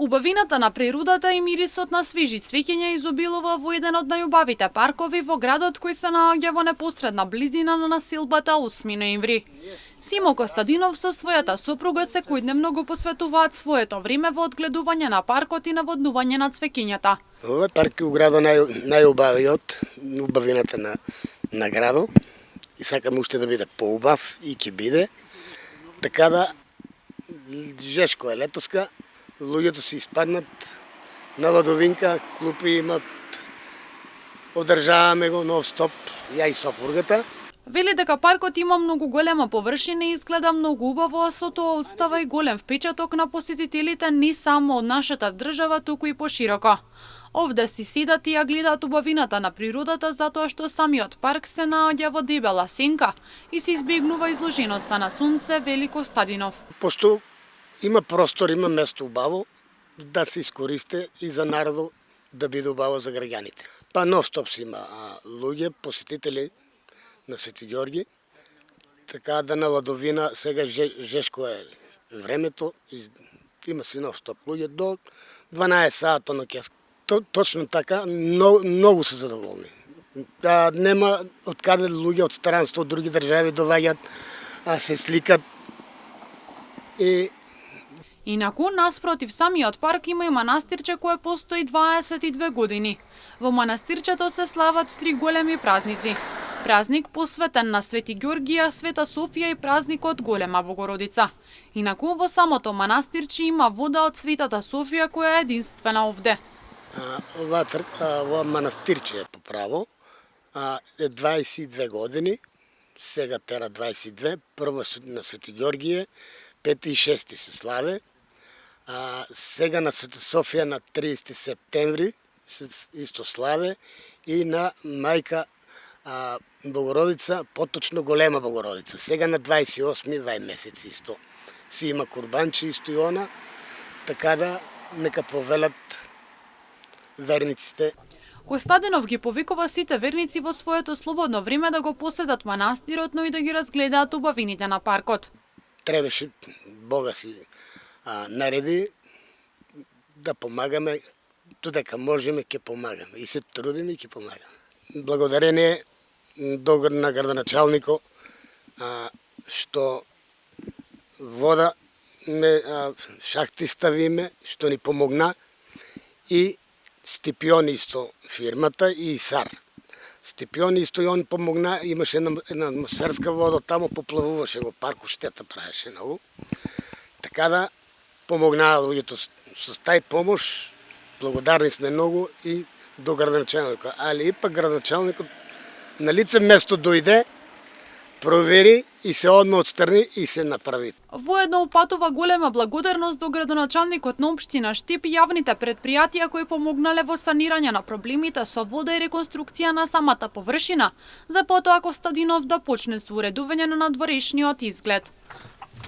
Убавината на природата и мирисот на свежи цвеќиња изобилува во еден од најубавите паркови во градот кој се наоѓа во непосредна близина на населбата 8 ноември. Симо Костадинов со својата сопруга секојдневно го посветуваат своето време во одгледување на паркот и наводнување на цвеќињата. Овој парк е у градот најубавиот, убавината на градот и сакам уште да биде поубав и ќе биде. Така да жешко е летоска. Луѓето се испаднат на ладовинка, клупи имат, одржаваме го нон-стоп, ја и сопругата. Вели дека паркот има многу голема површина и изгледа многу убаво, а со тоа остава и голем впечаток на посетителите не само од нашата држава, туку и пошироко. Овде си седат и ја гледаат убавината на природата затоа што самиот парк се наоѓа во дебела сенка и се избегнува изложеноста на сонце, вели Костадинов. Пошто има простор, има место убаво да се искористи и за народот да биде убаво за граѓаните. Па нон-стоп си има луѓе, посетители на Свети Ѓорги, така да на ладовина сега жешко е времето, има си нон-стоп луѓе до 12 сата ноќес. Точно така, многу се задоволни. Нема откаде луѓе од странство, од други држави доваѓат, се сликат и Инаку, наспротив самиот парк има и манастирче кое постои 22 години. Во манастирчето се слават 3 големи празници. Празник посветен на Свети Ѓоргија, Света Софија и празникот Голема Богородица. Инаку, во самото манастирче има вода од Светата Софија која е единствена овде. Ова манастирче е по право, е 22 години, сега тера 22, прво на Свети Ѓоргија, 5 и 6 се славе, сега на Света Софија на 30 септември се исто славе и на мајка Богородица, поточно Голема Богородица. Сега на 28 вај месец исто си има курбанче исто и она, така да нека повелат верниците. Костадинов ги повикува сите верници во своето слободно време да го посетат манастирот, но и да ги разгледаат убавините на паркот. Требаше Бога си нареди да помагаме, додека можеме ќе помагаме и се трудиме и ќе помагаме. Благодарение на градоначалникот што вода шахти ставиме, што ни помогна и Степион исто фирмата и САР. Степион исто и он помогна, имаше една атмосферска вода, тамо поплавуваше го парку, штета правеше многу. Така да помогнаа луѓето со тај помош, благодарни сме многу и до градоначалникот. Али ипак градоначалникот на лице место дојде, провери и се одма отстрани и се направи. Воедно упатува голема благодарност до градоначалникот на општина Штип и јавните предпријатија кои помогнале во санирање на проблемите со вода и реконструкција на самата површина, за потоа Костадинов да почне со уредување на надворешниот изглед.